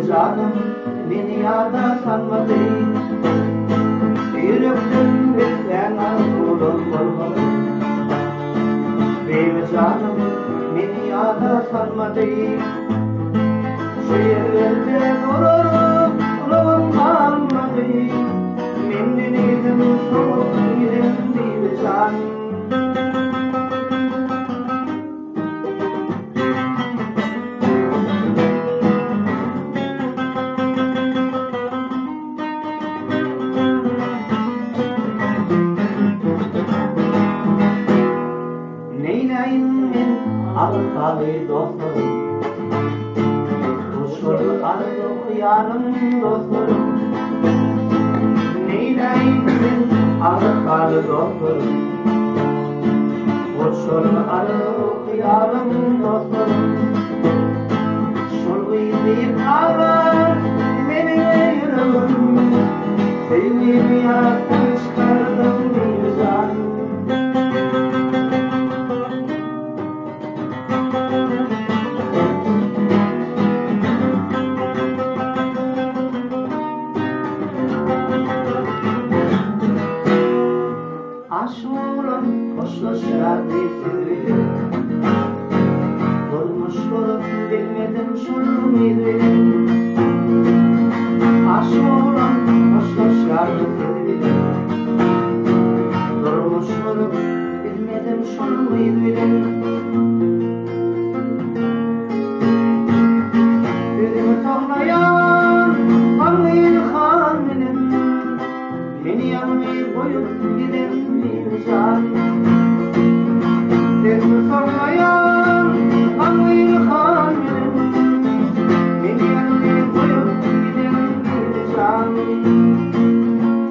Benim canım dünyada sanmadı. Yürekten bizden ayrılıp olmalı. Benim canım dünyada sanmadı. Şu yerlerde dururum, kulağım kalmadı. Mendin idim, soğuk idim, bir canım. Neyleyim ben arkalı dostlarım, kuşları ardı yarım dostlarım. Neyleyim ben arkalı dostlarım, kuşları ardı yarım dostlarım. Şunu izleyip ağlar benim yüreğim, sevgimi yaktın çıkardım bir can. Aşuran hoşlaşar bitirdim. Durmuş olup bilmedim şunu bildim. Aşuran hoşlaşar bitirdim. Durmuş olup bilmedim şunu bildim. Gözümü toplayan anlayın han benim. Beni yanmayı koyup giden bir can. Sesimi sormayan anlayın han benim. Beni yanmayı koyup giden bir can.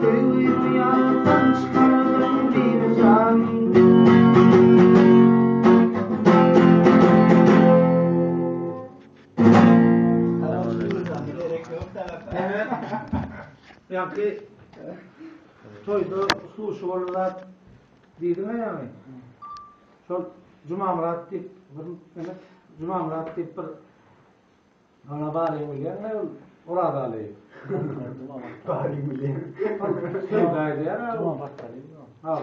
Sevgimi yandan çıkardım bir can. Evet. Yani toyda suşu olarak dedim ya yani. Şol Cuma Murat deyip Cuma Murat deyip bir bana bari bilgen orada alayım. Bari bilgen. Söyleydi ya. Cuma battali. Ha,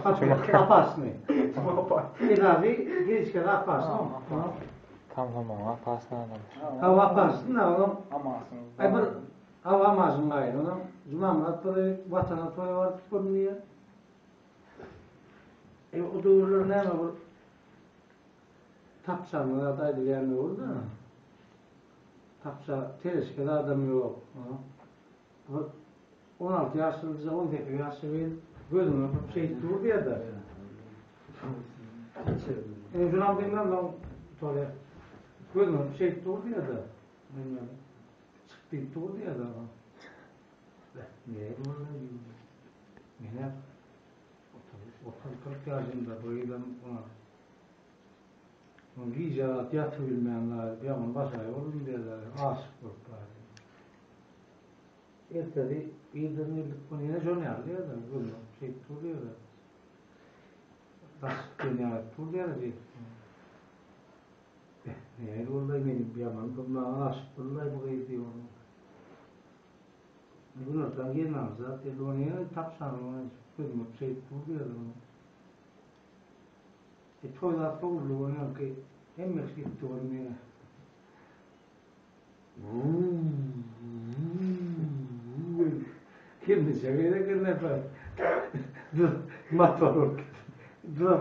kapasını. Cuma İlavi girişken kapasını. Tamam, apasını Ha, kapasını oğlum. Amasın. Ay bir hava amacın gayrı oğlum. Cuma Murat bir vatana toyu var tutmuyor. O doğrular ne var? Tapşanlar adaydı gelmiyor orada. Tapşa tereskede adam yok. 16 yaşında 18 yaşında bir gözüme şey durdu ya da. Şunam bilmem lan tole. Gözüme şey durdu ya da. Bilmem. Çıktı durdu ya da. Ne Ortalık yaşında böyleden ona giyicerat yatı bilmeyenler bir an başaya olun diyorlar, aşık gruplar. Ertedi, birden yıllık bunu yine jön yarlıyor da, bunu şey tutuyor da. Baş dünyaya tutuyor da bir. Ne olay benim bir an, bundan aşık gruplar bu gidiyor. Bunlardan gelin alacak, onu yine tapşanlar, bunu şey tutuyor da. Toylar toğurluğuna ki emmek gitti onu. Kim seviyede ki ne yapar? Dur, motor. Dur.